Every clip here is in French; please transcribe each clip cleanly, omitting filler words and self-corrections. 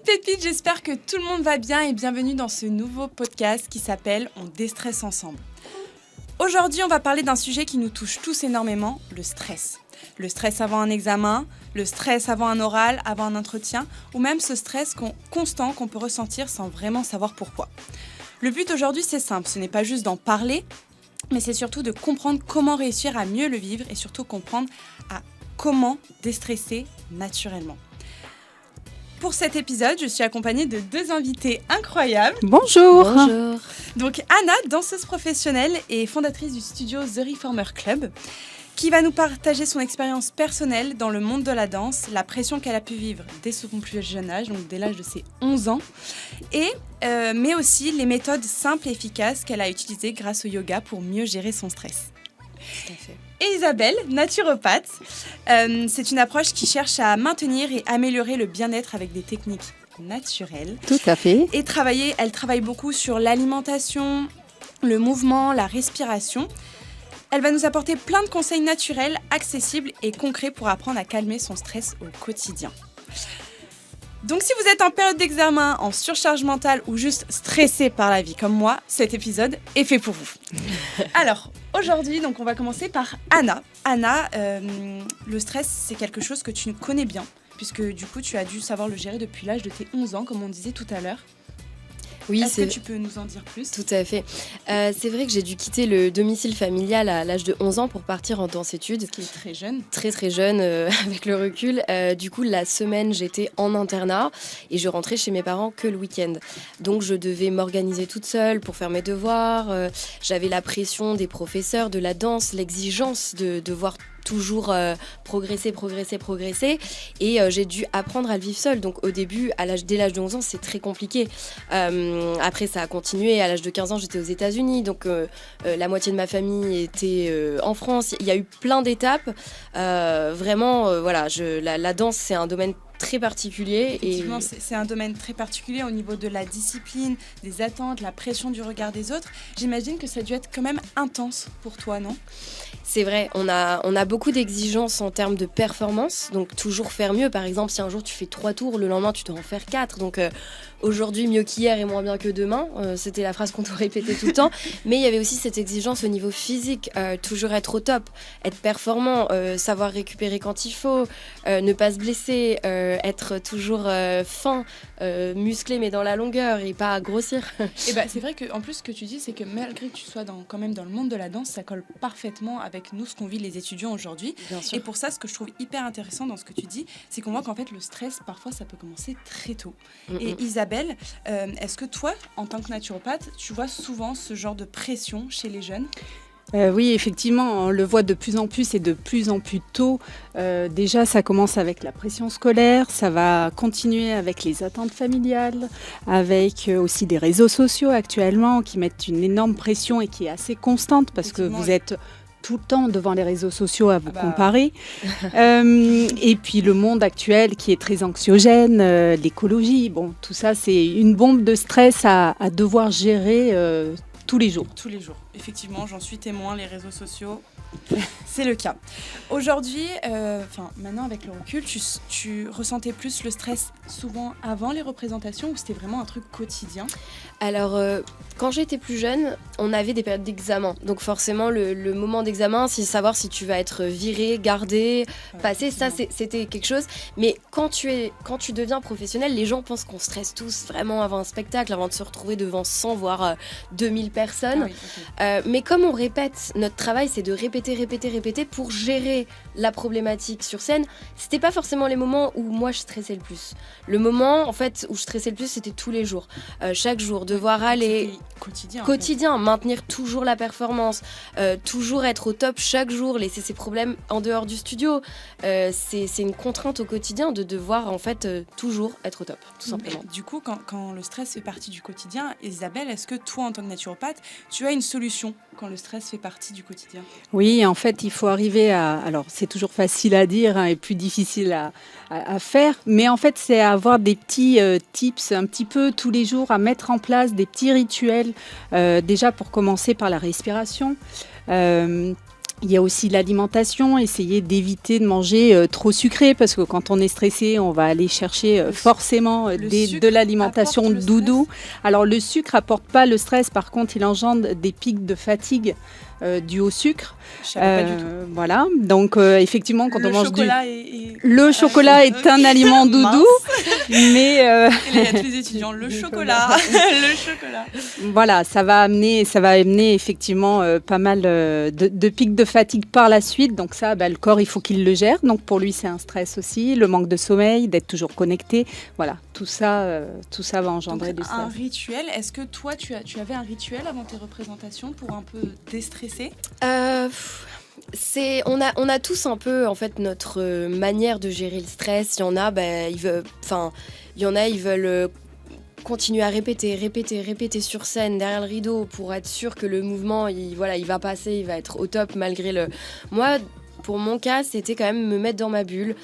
pépites, j'espère que tout le monde va bien et bienvenue dans ce nouveau podcast qui s'appelle « On déstresse ensemble ». Aujourd'hui, on va parler d'un sujet qui nous touche tous énormément, le stress. Le stress avant un examen, le stress avant un oral, avant un entretien, ou même ce stress constant qu'on peut ressentir sans vraiment savoir pourquoi. Le but aujourd'hui, c'est simple, ce n'est pas juste d'en parler, mais c'est surtout de comprendre comment réussir à mieux le vivre et surtout comprendre à comment déstresser naturellement. Pour cet épisode, je suis accompagnée de deux invités incroyables. Bonjour. Bonjour. Donc Anna, danseuse professionnelle et fondatrice du studio The Reformer Club, qui va nous partager son expérience personnelle dans le monde de la danse, la pression qu'elle a pu vivre dès son plus jeune âge, donc dès l'âge de ses 11 ans, mais aussi les méthodes simples et efficaces qu'elle a utilisées grâce au yoga pour mieux gérer son stress. Tout à fait. Et Isabelle, naturopathe, c'est une approche qui cherche à maintenir et améliorer le bien-être avec des techniques naturelles. Tout à fait. Et elle travaille beaucoup sur l'alimentation, le mouvement, la respiration. Elle va nous apporter plein de conseils naturels, accessibles et concrets pour apprendre à calmer son stress au quotidien. Donc si vous êtes en période d'examen, en surcharge mentale ou juste stressé par la vie comme moi, cet épisode est fait pour vous. Alors, aujourd'hui, donc, on va commencer par Anna. Anna, le stress, c'est quelque chose que tu connais bien, puisque du coup, tu as dû savoir le gérer depuis l'âge de tes 11 ans, comme on disait tout à l'heure. Oui, Est-ce que tu peux nous en dire plus ? Tout à fait. C'est vrai que j'ai dû quitter le domicile familial à l'âge de 11 ans pour partir en danse-études. Ce qui est très jeune. Très très jeune, avec le recul. Du coup, la semaine, j'étais en internat et je rentrais chez mes parents que le week-end. Donc, je devais m'organiser toute seule pour faire mes devoirs. J'avais la pression des professeurs, de la danse, l'exigence de devoir toujours progresser. Et j'ai dû apprendre à le vivre seule. Donc au début, dès l'âge de 11 ans, c'est très compliqué. Après, ça a continué. À l'âge de 15 ans, j'étais aux États-Unis. Donc la moitié de ma famille était en France. Il y a eu plein d'étapes. Vraiment, voilà, la danse, c'est un domaine très particulier. Effectivement, c'est un domaine très particulier au niveau de la discipline, des attentes, la pression du regard des autres. J'imagine que ça a dû être quand même intense pour toi, non ? C'est vrai, on a beaucoup d'exigences en termes de performance, donc toujours faire mieux. Par exemple, si un jour tu fais 3 tours, le lendemain tu dois en faire 4. Donc aujourd'hui, mieux qu'hier et moins bien que demain. C'était la phrase qu'on te répétait tout le temps. Mais il y avait aussi cette exigence au niveau physique, toujours être au top, être performant, savoir récupérer quand il faut, ne pas se blesser, être toujours fin, musclé mais dans la longueur et pas grossir. Et c'est vrai qu'en plus ce que tu dis, c'est que malgré que tu sois quand même dans le monde de la danse, ça colle parfaitement avec nous, ce qu'on vit les étudiants aujourd'hui. Bien sûr. Et pour ça, ce que je trouve hyper intéressant dans ce que tu dis, c'est qu'on voit qu'en fait le stress, parfois, ça peut commencer très tôt. Et Isabelle, est-ce que toi, en tant que naturopathe, tu vois souvent ce genre de pression chez les jeunes ? Oui, effectivement, on le voit de plus en plus et de plus en plus tôt. Déjà, ça commence avec la pression scolaire, ça va continuer avec les attentes familiales, avec aussi des réseaux sociaux actuellement qui mettent une énorme pression et qui est assez constante parce que vous êtes tout le temps devant les réseaux sociaux à vous comparer. Et puis le monde actuel qui est très anxiogène, l'écologie, bon, tout ça, c'est une bombe de stress à devoir gérer tous les jours. Tous les jours. Effectivement, j'en suis témoin, les réseaux sociaux, c'est le cas. Aujourd'hui, maintenant avec le recul, tu ressentais plus le stress souvent avant les représentations ou c'était vraiment un truc quotidien ? Alors, quand j'étais plus jeune, on avait des périodes d'examen. Donc forcément, le moment d'examen, c'est savoir si tu vas être viré, gardé, passé. Ça, c'était quelque chose. Mais quand tu deviens professionnel, les gens pensent qu'on stresse tous vraiment avant un spectacle, avant de se retrouver devant 100, voire 2000 personnes. Mais comme on répète, notre travail, c'est de répéter pour gérer la problématique sur scène. C'était pas forcément les moments où moi je stressais le plus. Le moment en fait où je stressais le plus, c'était tous les jours. Chaque jour, devoir aller quotidien, maintenir toujours la performance, toujours être au top chaque jour, laisser ses problèmes en dehors du studio. C'est une contrainte au quotidien de devoir en fait toujours être au top, tout simplement. Du coup, quand le stress fait partie du quotidien, Isabelle, est-ce que toi, en tant que naturopathe, tu as une solution quand le stress fait partie du quotidien ? Oui, en fait, il faut arriver à... Alors, c'est toujours facile à dire et plus difficile à faire, mais en fait, c'est avoir des petits tips un petit peu tous les jours, à mettre en place des petits rituels, déjà pour commencer par la respiration. Il y a aussi l'alimentation, essayer d'éviter de manger trop sucré parce que quand on est stressé, on va aller chercher forcément de l'alimentation doudou. Alors le sucre apporte pas le stress, par contre il engendre des pics de fatigue dus au sucre. Pas du tout. Voilà, donc effectivement quand on mange le chocolat est un aliment doudou, mais il y a tous les étudiants, le chocolat. Voilà, ça va amener effectivement pas mal de pics de fatigue par la suite. Donc ça, le corps, il faut qu'il le gère. Donc pour lui, c'est un stress aussi. Le manque de sommeil, d'être toujours connecté. Voilà, tout ça va engendrer du stress. Un rituel, est-ce que toi, tu avais un rituel avant tes représentations pour un peu déstresser ? On a tous un peu en fait notre manière de gérer le stress. Il y en a, ils veulent continuer à répéter sur scène derrière le rideau pour être sûr que le mouvement il va passer, il va être au top malgré le. Moi, pour mon cas, c'était quand même me mettre dans ma bulle,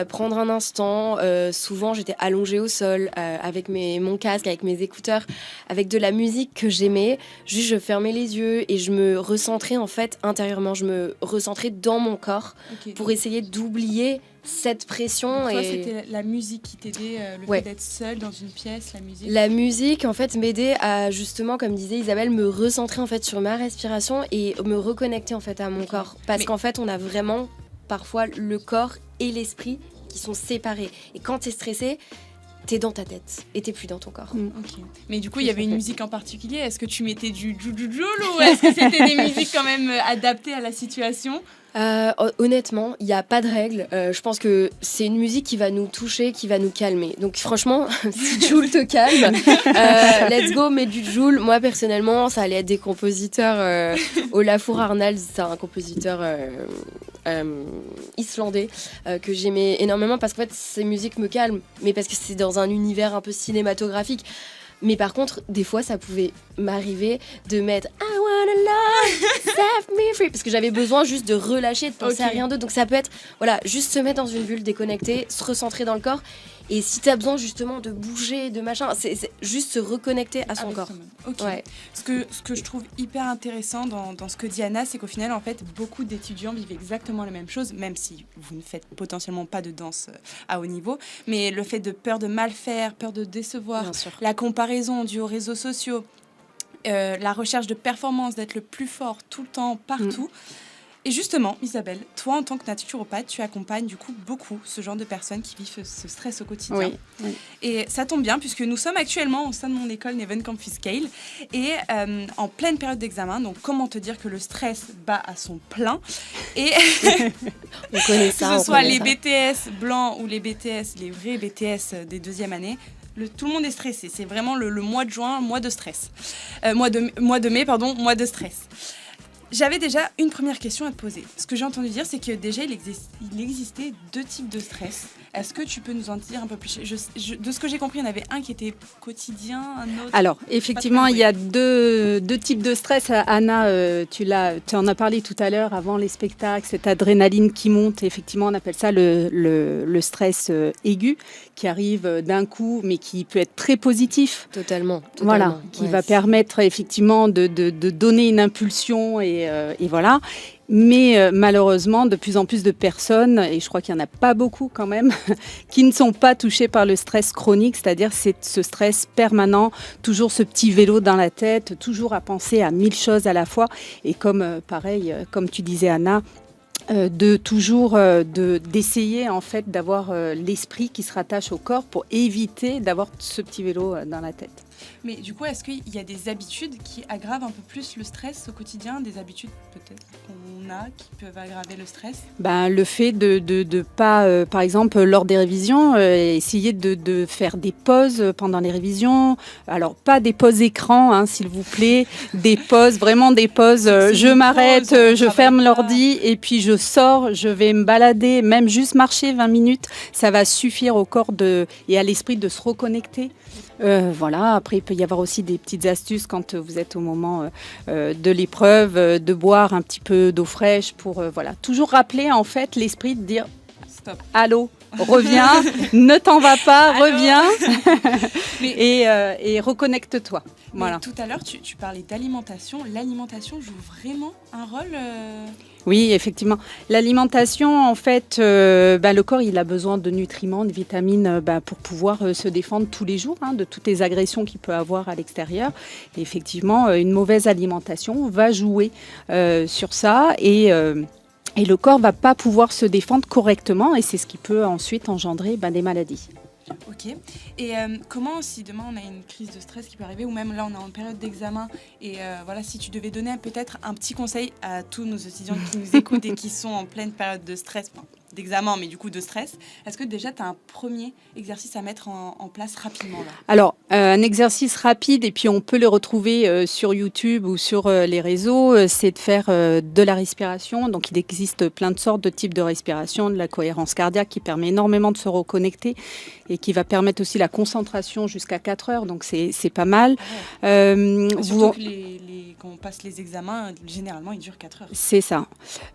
prendre un instant. Souvent, j'étais allongée au sol avec mon casque, avec mes écouteurs, avec de la musique que j'aimais. Juste, je fermais les yeux et je me recentrais en fait intérieurement. Je me recentrais dans mon corps pour essayer d'oublier cette pression. Donc toi, c'était la musique qui t'aidait, fait d'être seule dans une pièce, la musique. La musique, en fait, m'aidait à justement, comme disait Isabelle, me recentrer en fait sur ma respiration et me reconnecter en fait à mon corps. Parce qu'en fait, on a vraiment parfois le corps et l'esprit qui sont séparés. Et quand t'es stressé, t'es dans ta tête et t'es plus dans ton corps. Mais du coup, il y avait une musique en particulier. Est-ce que tu mettais du Jujujul ou est-ce que c'était des musiques quand même adaptées à la situation ? Honnêtement, il n'y a pas de règle. Je pense que c'est une musique qui va nous toucher, qui va nous calmer. Donc franchement, si Jul te calme, let's go, mets du Jul. Moi personnellement, ça allait être des compositeurs. Olafur Arnalds, c'est un compositeur islandais que j'aimais énormément parce qu'en fait, ces musiques me calment, mais parce que c'est dans un univers un peu cinématographique. Mais par contre, des fois, ça pouvait m'arriver de mettre I wanna love, set me free, parce que j'avais besoin juste de relâcher, de penser à rien d'autre. Donc ça peut être, juste se mettre dans une bulle, déconnecter, se recentrer dans le corps. Et si tu as besoin justement de bouger, de machin, c'est juste se reconnecter à son corps. Ouais. Ce que je trouve hyper intéressant dans ce que dit Anna, c'est qu'au final, en fait, beaucoup d'étudiants vivent exactement la même chose, même si vous ne faites potentiellement pas de danse à haut niveau. Mais le fait de peur de mal faire, peur de décevoir, la comparaison due aux réseaux sociaux, la recherche de performance, d'être le plus fort tout le temps, partout. Et justement, Isabelle, toi en tant que naturopathe, tu accompagnes du coup beaucoup ce genre de personnes qui vivent ce stress au quotidien. Oui. Et ça tombe bien puisque nous sommes actuellement au sein de mon école Neven Campus Scale et en pleine période d'examen. Donc comment te dire que le stress bat à son plein et on connaît ça, que ce soit les BTS blancs ou les BTS, les vrais BTS des deuxième année. Tout le monde est stressé. C'est vraiment le mois de juin, mois de stress. Mois de mai, mois de stress. J'avais déjà une première question à te poser. Ce que j'ai entendu dire, c'est que déjà, il existait 2 types de stress. Est-ce que tu peux nous en dire un peu plus ? De ce que j'ai compris, il y en avait un qui était quotidien, un autre... Alors, effectivement, il y a deux types de stress. Anna, tu en as parlé tout à l'heure, avant les spectacles, cette adrénaline qui monte. Effectivement, on appelle ça le stress aigu, qui arrive d'un coup, mais qui peut être très positif. Totalement. Voilà, qui va permettre effectivement de donner une impulsion et voilà. Mais malheureusement, de plus en plus de personnes, et je crois qu'il n'y en a pas beaucoup quand même, qui ne sont pas touchées par le stress chronique, c'est-à-dire c'est ce stress permanent, toujours ce petit vélo dans la tête, toujours à penser à 1000 choses à la fois. Et comme tu disais Anna, d'essayer en fait d'avoir l'esprit qui se rattache au corps pour éviter d'avoir ce petit vélo dans la tête. Mais du coup, est-ce qu'il y a des habitudes qui aggravent un peu plus le stress au quotidien, des habitudes peut-être qu'on a qui peuvent aggraver le stress ? Le fait de pas, par exemple, lors des révisions, essayer de faire des pauses pendant les révisions. Alors, pas des pauses écran, s'il vous plaît, vraiment des pauses. Je m'arrête, je ferme l'ordi et puis je sors, je vais me balader, même juste marcher 20 minutes, ça va suffire au corps et à l'esprit de se reconnecter. Voilà. Après, il peut y avoir aussi des petites astuces quand vous êtes au moment de l'épreuve, de boire un petit peu d'eau fraîche pour toujours rappeler en fait l'esprit de dire stop. Allô, reviens, ne t'en vas pas, Alors reviens Mais- et reconnecte-toi. Mais Voilà. tout à l'heure, tu parlais d'alimentation. L'alimentation joue vraiment un rôle. Oui, effectivement. L'alimentation, en fait, le corps, il a besoin de nutriments, de vitamines pour pouvoir se défendre tous les jours de toutes les agressions qu'il peut avoir à l'extérieur. Et effectivement, une mauvaise alimentation va jouer sur ça et le corps va pas pouvoir se défendre correctement et c'est ce qui peut ensuite engendrer des maladies. Ok. Et comment, si demain on a une crise de stress qui peut arriver, ou même là on est en période d'examen, et voilà, si tu devais donner peut-être un petit conseil à tous nos étudiants qui nous écoutent et qui sont en pleine période de stress, enfin, d'examen, mais du coup de stress, est-ce que déjà tu as un premier exercice à mettre en place rapidement là? Alors, un exercice rapide, et puis on peut le retrouver sur YouTube ou sur les réseaux, c'est de faire de la respiration. Donc, il existe plein de sortes de types de respiration, de la cohérence cardiaque qui permet énormément de se reconnecter et qui va permettre aussi la concentration jusqu'à 4 heures. Donc, c'est pas mal. Surtout que quand on passe les examens, généralement ils durent 4 heures. C'est ça.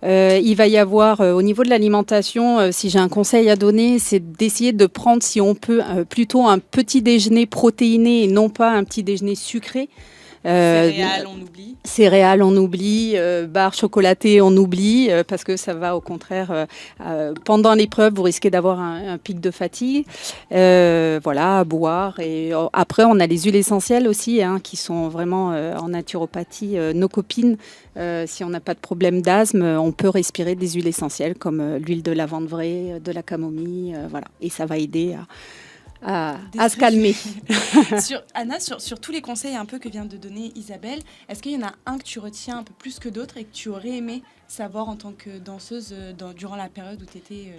Il va y avoir, au niveau de l'alimentation, si j'ai un conseil à donner, c'est d'essayer de prendre, si on peut, plutôt un petit déjeuner protéiné et non pas un petit déjeuner sucré. Céréales, on oublie. Céréales, on oublie. Barres chocolatées, on oublie. Parce que ça va, au contraire, pendant l'épreuve, vous risquez d'avoir un pic de fatigue. Voilà, à boire. Et après, on a les huiles essentielles aussi, qui sont vraiment en naturopathie. Nos copines, si on n'a pas de problème d'asthme, on peut respirer des huiles essentielles comme l'huile de lavande vraie, de la camomille. Voilà. Et ça va aider à se calmer. Anna, sur tous les conseils un peu que vient de donner Isabelle, est-ce qu'il y en a un que tu retiens un peu plus que d'autres et que tu aurais aimé savoir en tant que danseuse durant la période où tu étais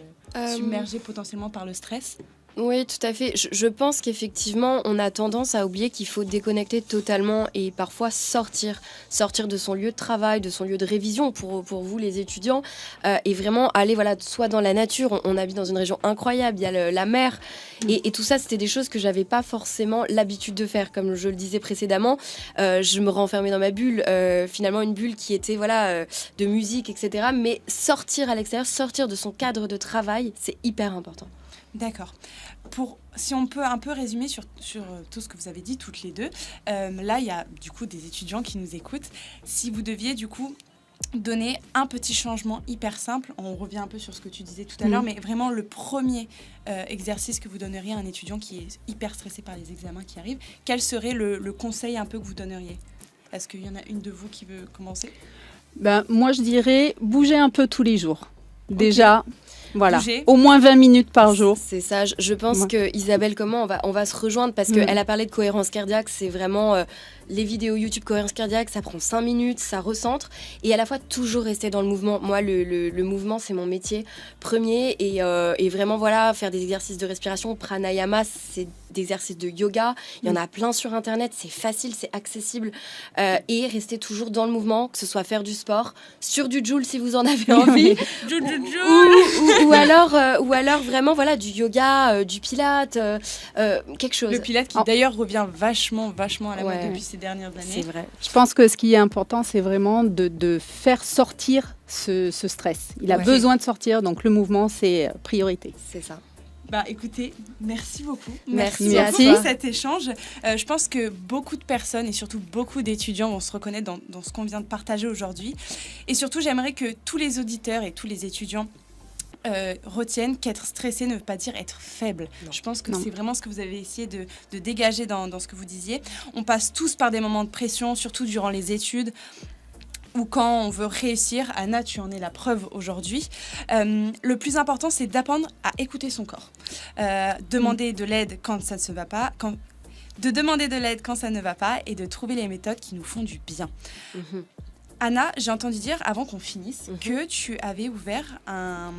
submergée potentiellement par le stress? Oui, tout à fait. Je pense qu'effectivement, on a tendance à oublier qu'il faut déconnecter totalement et parfois sortir de son lieu de travail, de son lieu de révision pour vous les étudiants et vraiment aller soit dans la nature. On habite dans une région incroyable, il y a la mer et tout ça, c'était des choses que j'avais pas forcément l'habitude de faire. Comme je le disais précédemment, je me renfermais dans ma bulle, finalement une bulle qui était de musique, etc. Mais sortir à l'extérieur, sortir de son cadre de travail, c'est hyper important. D'accord. Si on peut un peu résumer sur tout ce que vous avez dit toutes les deux, là il y a du coup des étudiants qui nous écoutent. Si vous deviez du coup donner un petit changement hyper simple, on revient un peu sur ce que tu disais tout à l'heure, mais vraiment le premier exercice que vous donneriez à un étudiant qui est hyper stressé par les examens qui arrivent, quel serait le conseil un peu que vous donneriez? Est-ce qu'il y en a une de vous qui veut commencer? Moi, je dirais bouger un peu tous les jours. Déjà, voilà, Bouger. au moins 20 minutes par jour. C'est ça, je pense que Isabelle, on va se rejoindre parce qu'elle a parlé de cohérence cardiaque, c'est vraiment les vidéos YouTube cohérence cardiaque, ça prend 5 minutes, ça recentre et à la fois toujours rester dans le mouvement. Moi, le mouvement, c'est mon métier premier et vraiment faire des exercices de respiration, pranayama, c'est des exercices de yoga, il y en a plein sur internet, c'est facile, c'est accessible et rester toujours dans le mouvement, que ce soit faire du sport, sur du Joule si vous en avez envie. ou alors vraiment du yoga, du pilate, quelque chose. Le pilate qui d'ailleurs revient vachement à la mode depuis ces dernières années. C'est vrai. Je pense que ce qui est important, c'est vraiment de faire sortir ce stress. Il a besoin de sortir, donc le mouvement, c'est priorité. C'est ça. Écoutez, merci beaucoup. Merci pour cet échange. Je pense que beaucoup de personnes et surtout beaucoup d'étudiants vont se reconnaître dans ce qu'on vient de partager aujourd'hui. Et surtout, j'aimerais que tous les auditeurs et tous les étudiants retiennent qu'être stressé ne veut pas dire être faible. Non. Je pense que c'est vraiment ce que vous avez essayé de dégager dans ce que vous disiez. On passe tous par des moments de pression, surtout durant les études ou quand on veut réussir. Anna, tu en es la preuve aujourd'hui. Le plus important, c'est d'apprendre à écouter son corps. Demander de l'aide quand ça ne se va pas, de demander de l'aide quand ça ne va pas et de trouver les méthodes qui nous font du bien. Anna, j'ai entendu dire, avant qu'on finisse, que tu avais ouvert un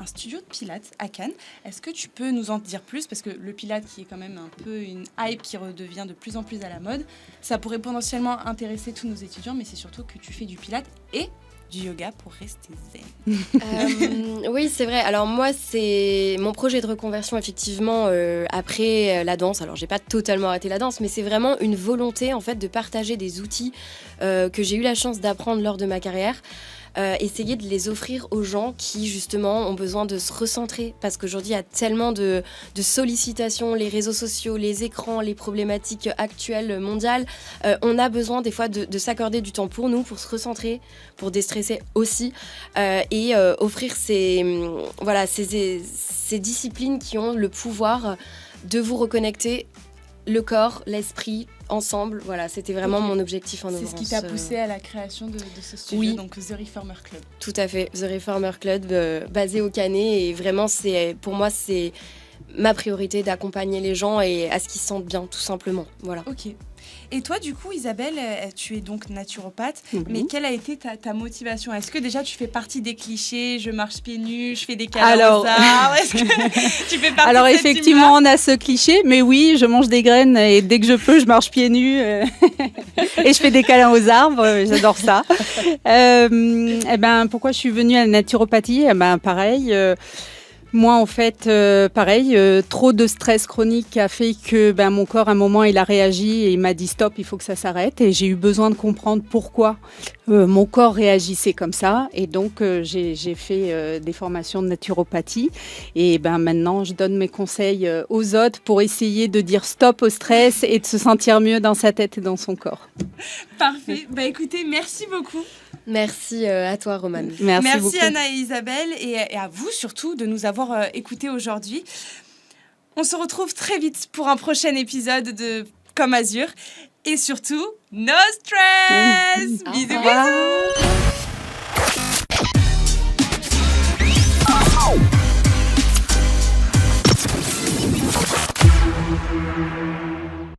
studio de pilates à Cannes. Est-ce que tu peux nous en dire plus? Parce que le pilate, qui est quand même un peu une hype qui redevient de plus en plus à la mode, ça pourrait potentiellement intéresser tous nos étudiants, mais c'est surtout que tu fais du pilate et du yoga pour rester zen. Oui, c'est vrai. Alors moi, c'est mon projet de reconversion, effectivement, après la danse. Alors, j'ai pas totalement arrêté la danse, mais c'est vraiment une volonté, en fait, de partager des outils que j'ai eu la chance d'apprendre lors de ma carrière. essayer de les offrir aux gens qui justement ont besoin de se recentrer, parce qu'aujourd'hui il y a tellement de sollicitations, les réseaux sociaux, les écrans, les problématiques actuelles mondiales. On a besoin des fois de s'accorder du temps pour nous, pour se recentrer, pour déstresser aussi, et offrir ces disciplines qui ont le pouvoir de vous reconnecter le corps, l'esprit, ensemble. Voilà, c'était vraiment mon objectif en C'est ce qui t'a poussé à la création de ce studio, oui. donc The Reformer Club. Tout à fait, The Reformer Club, basé au Canet, et vraiment, pour moi, c'est ma priorité d'accompagner les gens et à ce qu'ils se sentent bien, tout simplement. Voilà. Ok. Et toi, du coup, Isabelle, tu es donc naturopathe, mais quelle a été ta motivation ? Est-ce que déjà tu fais partie des clichés, je marche pieds nus, je fais des câlins aux arbres ? Est-ce que tu fais partie Alors de cette effectivement, on a ce cliché, mais oui, je mange des graines et dès que je peux, je marche pieds nus et je fais des câlins aux arbres. J'adore ça. Pourquoi je suis venue à la naturopathie ? Pareil. Moi, en fait, pareil, trop de stress chronique a fait que mon corps, à un moment, il a réagi et il m'a dit stop, il faut que ça s'arrête. Et j'ai eu besoin de comprendre pourquoi mon corps réagissait comme ça. Et donc, j'ai fait des formations de naturopathie. Et maintenant, je donne mes conseils aux autres pour essayer de dire stop au stress et de se sentir mieux dans sa tête et dans son corps. Parfait. Écoutez, merci beaucoup. Merci à toi, Romane. Merci beaucoup. Anna et Isabelle, et à vous surtout de nous avoir écoutés aujourd'hui. On se retrouve très vite pour un prochain épisode de Comme Azur. Et surtout, no stress. Bisous, bisous.